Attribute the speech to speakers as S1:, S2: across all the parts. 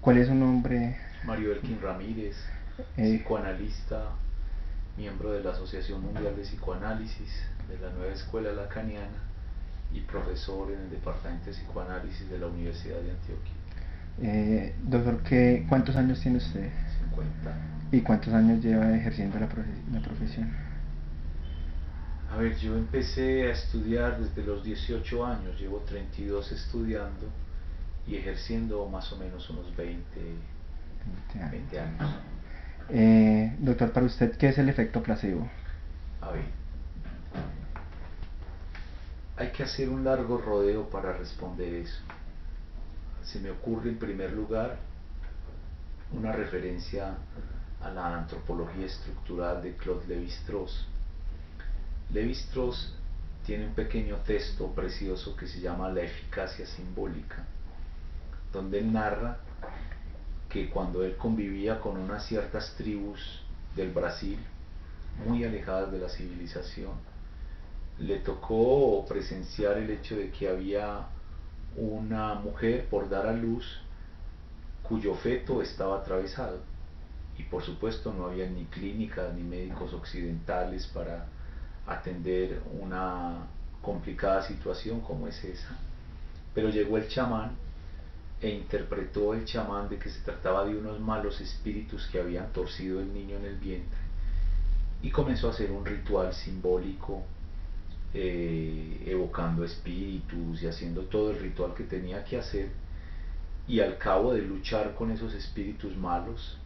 S1: ¿Cuál es su nombre?
S2: Mario Elkin Ramírez,
S1: Eh,
S2: psicoanalista, miembro de la Asociación Mundial de Psicoanálisis, de la Nueva Escuela Lacaniana y profesor en el Departamento de Psicoanálisis de la Universidad de Antioquia.
S1: Doctor, ¿cuántos años tiene usted?
S2: 50.
S1: ¿Y cuántos años lleva ejerciendo la profesión?
S2: A ver, yo empecé a estudiar desde los 18 años, llevo 32 estudiando y ejerciendo más o menos unos
S1: 20 años.
S2: 20 años.
S1: Doctor, para usted, ¿qué es el efecto placebo?
S2: A ver, hay que hacer un largo rodeo para responder eso. Se me ocurre en primer lugar una referencia a la antropología estructural de Claude Lévi-Strauss. Lévi-Strauss tiene un pequeño texto precioso que se llama La eficacia simbólica, donde él narra que cuando él convivía con unas ciertas tribus del Brasil, muy alejadas de la civilización, le tocó presenciar el hecho de que había una mujer por dar a luz cuyo feto estaba atravesado, y por supuesto no había ni clínicas ni médicos occidentales para atender una complicada situación como es esa. Pero llegó el chamán e interpretó el chamán de que se trataba de unos malos espíritus que habían torcido el niño en el vientre, y comenzó a hacer un ritual simbólico, evocando espíritus y haciendo todo el ritual que tenía que hacer, y al cabo de luchar con esos espíritus malos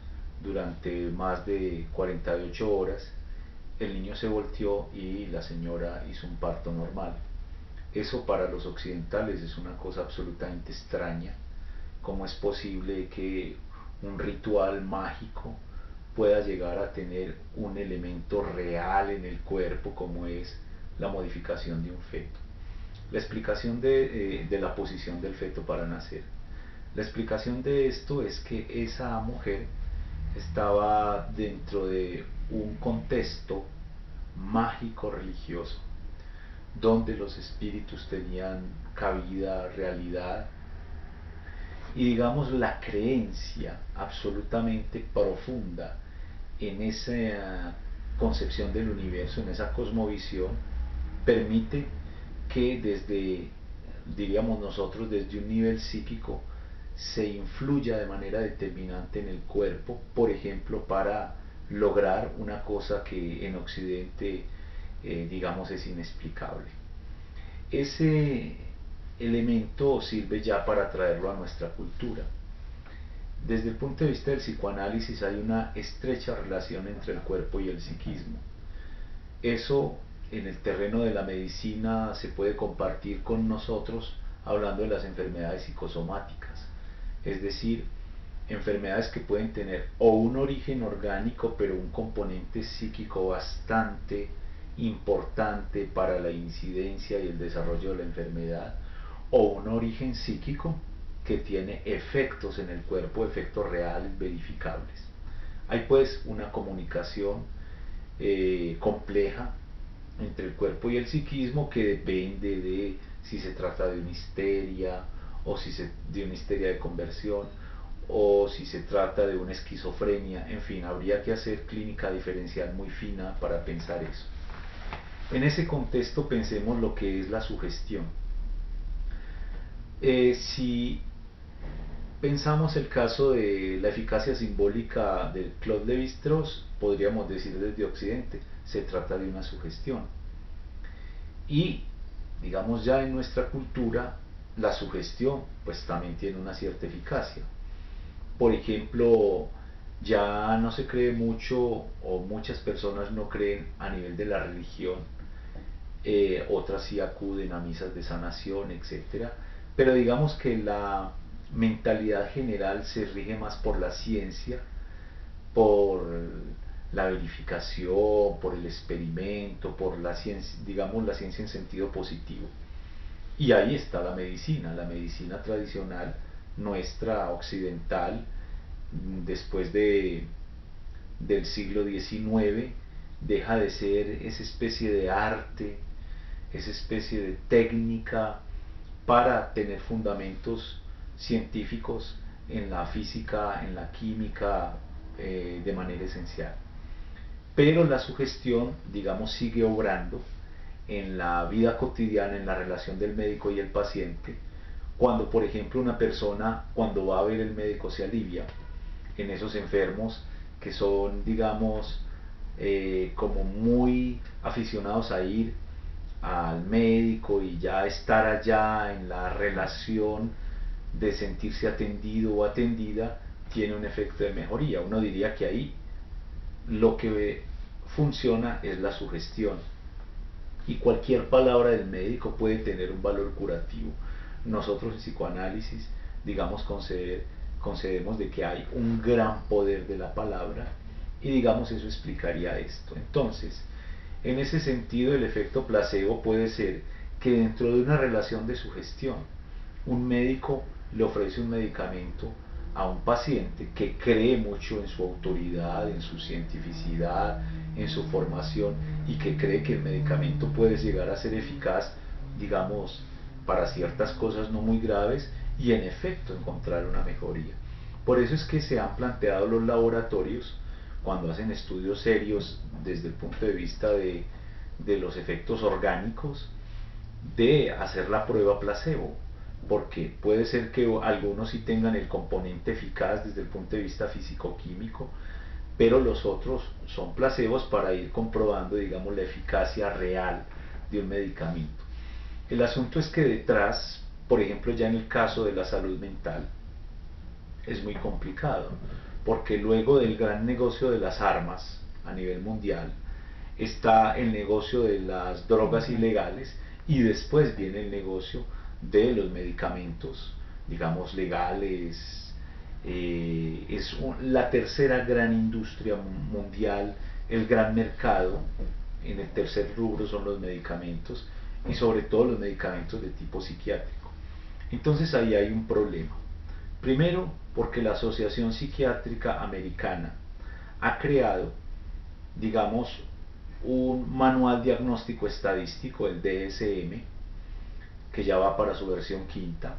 S2: durante más de 48 horas, el niño se volteó y la señora hizo un parto normal. Eso para los occidentales es una cosa absolutamente extraña. ¿Cómo es posible que un ritual mágico pueda llegar a tener un elemento real en el cuerpo como es la modificación de un feto? La explicación de la posición del feto para nacer. La explicación de esto es que esa mujer estaba dentro de un contexto mágico religioso, donde los espíritus tenían cabida, realidad, y digamos la creencia absolutamente profunda en esa concepción del universo, en esa cosmovisión, permite que desde, diríamos nosotros, desde un nivel psíquico, se influya de manera determinante en el cuerpo, por ejemplo, para lograr una cosa que en Occidente, digamos, es inexplicable. Ese elemento sirve ya para traerlo a nuestra cultura. Desde el punto de vista del psicoanálisis hay una estrecha relación entre el cuerpo y el psiquismo. Eso en el terreno de la medicina se puede compartir con nosotros hablando de las enfermedades psicosomáticas, es decir, enfermedades que pueden tener o un origen orgánico pero un componente psíquico bastante importante para la incidencia y el desarrollo de la enfermedad, o un origen psíquico que tiene efectos en el cuerpo, efectos reales, verificables. Hay pues una comunicación compleja entre el cuerpo y el psiquismo que depende de si se trata de una histeria o de una histeria de conversión o si se trata de una esquizofrenia. En fin, habría que hacer clínica diferencial muy fina para pensar eso. En ese contexto pensemos lo que es la sugestión. Si pensamos el caso de la eficacia simbólica de Claude Lévi-Strauss, podríamos decir desde Occidente, se trata de una sugestión. Y, digamos, ya en nuestra cultura, la sugestión pues también tiene una cierta eficacia. Por ejemplo, ya no se cree mucho, o muchas personas no creen a nivel de la religión, otras sí acuden a misas de sanación, etcétera. Pero digamos que la mentalidad general se rige más por la ciencia, por la verificación, por el experimento, por la ciencia, digamos la ciencia en sentido positivo. Y ahí está la medicina tradicional nuestra occidental, después del siglo XIX, deja de ser esa especie de arte, esa especie de técnica para tener fundamentos científicos en la física, en la química, de manera esencial. Pero la sugestión, digamos, sigue obrando en la vida cotidiana, en la relación del médico y el paciente, cuando, por ejemplo, una persona, cuando va a ver el médico, se alivia en esos enfermos que son, digamos, como muy aficionados a ir al médico y ya estar allá en la relación de sentirse atendido o atendida, tiene un efecto de mejoría. Uno diría que ahí lo que funciona es la sugestión, y cualquier palabra del médico puede tener un valor curativo. Nosotros en psicoanálisis, digamos, concedemos de que hay un gran poder de la palabra, y digamos eso explicaría esto. Entonces, en ese sentido, el efecto placebo puede ser que dentro de una relación de sugestión, un médico le ofrece un medicamento a un paciente que cree mucho en su autoridad, en su cientificidad, en su formación, y que cree que el medicamento puede llegar a ser eficaz, digamos, para ciertas cosas no muy graves, y en efecto encontrar una mejoría. Por eso es que se han planteado los laboratorios, cuando hacen estudios serios desde el punto de vista de los efectos orgánicos, de hacer la prueba placebo, porque puede ser que algunos sí tengan el componente eficaz desde el punto de vista físico-químico, pero los otros son placebos para ir comprobando, digamos, la eficacia real de un medicamento. El asunto es que detrás, por ejemplo, ya en el caso de la salud mental, es muy complicado, porque luego del gran negocio de las armas a nivel mundial, está el negocio de las drogas ilegales, y después viene el negocio de los medicamentos, digamos, legales. La tercera gran industria mundial, el gran mercado en el tercer rubro son los medicamentos, y sobre todo los medicamentos de tipo psiquiátrico. Entonces ahí hay un problema. Primero, porque la Asociación Psiquiátrica Americana ha creado, digamos, un manual diagnóstico estadístico, el DSM, que ya va para su versión quinta,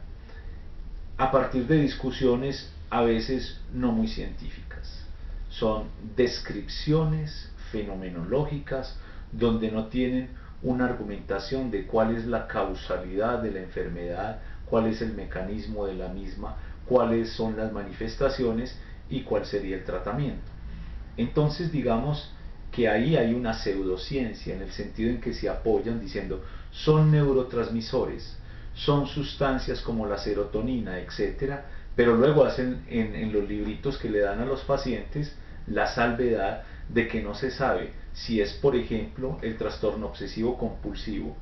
S2: a partir de discusiones a veces no muy científicas. Son descripciones fenomenológicas donde no tienen una argumentación de cuál es la causalidad de la enfermedad, cuál es el mecanismo de la misma, cuáles son las manifestaciones y cuál sería el tratamiento. Entonces, digamos que ahí hay una pseudociencia, en el sentido en que se apoyan diciendo son neurotransmisores, son sustancias como la serotonina, etcétera, pero luego hacen en los libritos que le dan a los pacientes la salvedad de que no se sabe si es, por ejemplo, el trastorno obsesivo compulsivo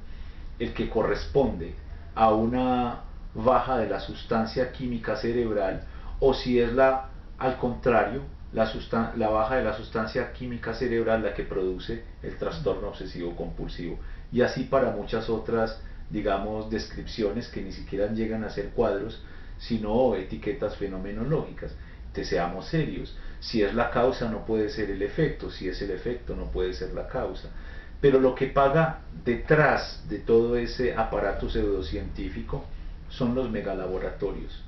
S2: el que corresponde a una baja de la sustancia química cerebral, o si es al contrario, la baja de la sustancia química cerebral la que produce el trastorno obsesivo compulsivo, y así para muchas otras, digamos, descripciones que ni siquiera llegan a ser cuadros, sino etiquetas fenomenológicas. Entonces, seamos serios, si es la causa no puede ser el efecto, si es el efecto no puede ser la causa. Pero lo que paga detrás de todo ese aparato pseudocientífico son los megalaboratorios,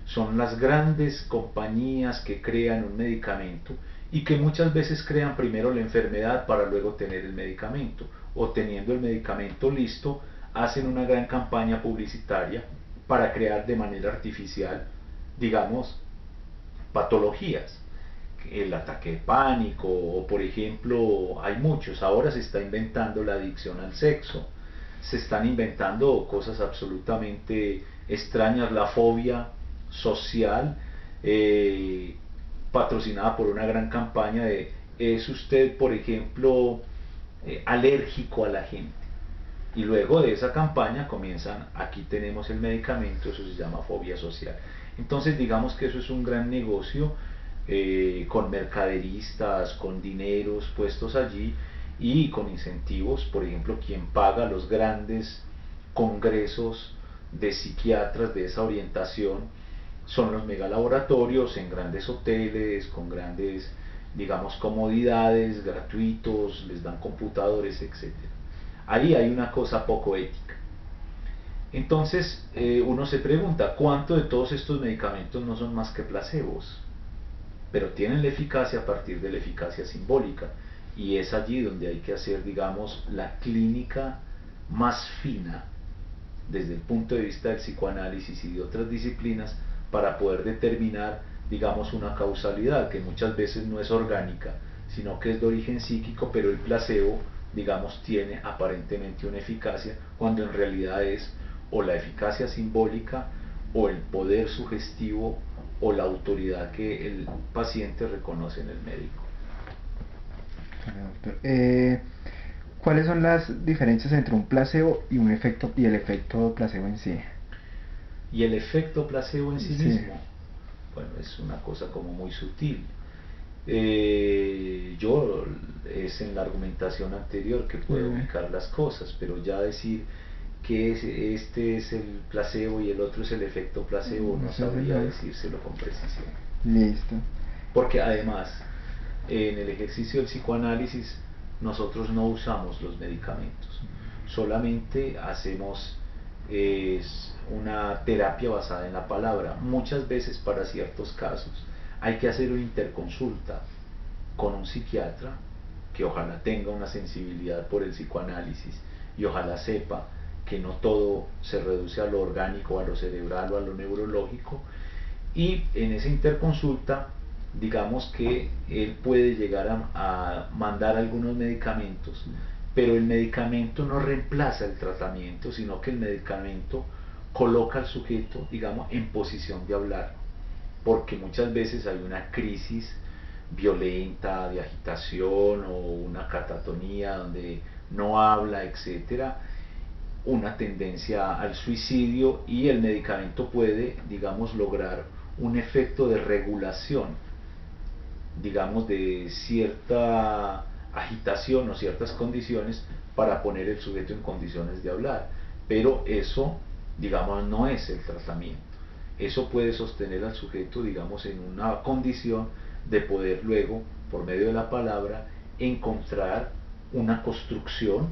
S2: son las grandes compañías que crean un medicamento, y que muchas veces crean primero la enfermedad para luego tener el medicamento, o teniendo el medicamento listo, hacen una gran campaña publicitaria para crear de manera artificial, digamos, patologías, el ataque de pánico, o por ejemplo, hay muchos, ahora se está inventando la adicción al sexo, se están inventando cosas absolutamente extrañas, la fobia social, patrocinada por una gran campaña de ¿es usted, por ejemplo, alérgico a la gente? Y luego de esa campaña comienzan, aquí tenemos el medicamento, eso se llama fobia social. Entonces digamos que eso es un gran negocio, con mercaderistas, con dineros puestos allí y con incentivos. Por ejemplo, quien paga los grandes congresos de psiquiatras de esa orientación son los megalaboratorios en grandes hoteles, con grandes, digamos, comodidades, gratuitos, les dan computadores, etc. Ahí hay una cosa poco ética. Entonces uno se pregunta, ¿cuánto de todos estos medicamentos no son más que placebos? Pero tienen la eficacia a partir de la eficacia simbólica. Y es allí donde hay que hacer, digamos, la clínica más fina desde el punto de vista del psicoanálisis y de otras disciplinas para poder determinar, digamos, una causalidad que muchas veces no es orgánica, sino que es de origen psíquico, pero el placebo, digamos, tiene aparentemente una eficacia cuando en realidad es o la eficacia simbólica o el poder sugestivo o la autoridad que el paciente reconoce en el médico.
S1: ¿Cuáles son las diferencias entre un placebo y el efecto placebo en sí?
S2: Y el efecto placebo en sí
S1: Sí.
S2: mismo, bueno, es una cosa como muy sutil. Yo es en la argumentación anterior que puedo ubicar las cosas, pero ya decir que este es el placebo y el otro es el efecto placebo no sabría decírselo con precisión.
S1: Listo.
S2: Porque además, en el ejercicio del psicoanálisis nosotros no usamos los medicamentos, solamente hacemos una terapia basada en la palabra. Muchas veces para ciertos casos hay que hacer una interconsulta con un psiquiatra que ojalá tenga una sensibilidad por el psicoanálisis y ojalá sepa que no todo se reduce a lo orgánico, a lo cerebral o a lo neurológico, y en esa interconsulta digamos que él puede llegar a mandar algunos medicamentos, pero el medicamento no reemplaza el tratamiento, sino que el medicamento coloca al sujeto, digamos, en posición de hablar, porque muchas veces hay una crisis violenta de agitación o una catatonía donde no habla, etcétera, una tendencia al suicidio, y el medicamento puede, digamos, lograr un efecto de regulación, digamos, de cierta agitación o ciertas condiciones para poner el sujeto en condiciones de hablar, pero eso, digamos, no es el tratamiento. Eso puede sostener al sujeto, digamos, en una condición de poder luego, por medio de la palabra, encontrar una construcción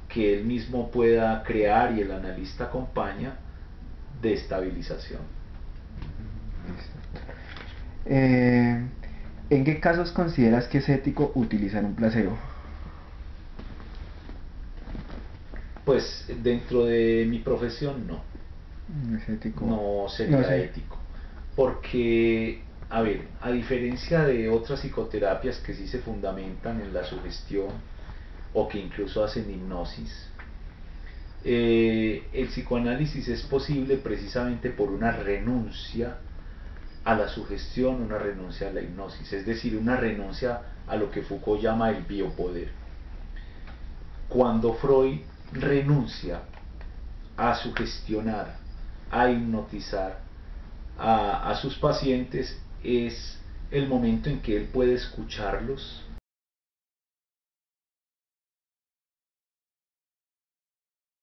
S2: que él mismo pueda crear y el analista acompaña de estabilización.
S1: ¿En qué casos consideras que es ético utilizar un placebo?
S2: Pues dentro de mi profesión no.
S1: No es ético.
S2: No sería
S1: No sé.
S2: ético. Porque, a ver, a diferencia de otras psicoterapias que sí se fundamentan en la sugestión o que incluso hacen hipnosis, el psicoanálisis es posible precisamente por una renuncia a la sugestión, una renuncia a la hipnosis, es decir, una renuncia a lo que Foucault llama el biopoder. Cuando Freud renuncia a sugestionar, a hipnotizar a sus pacientes, es el momento en que él puede escucharlos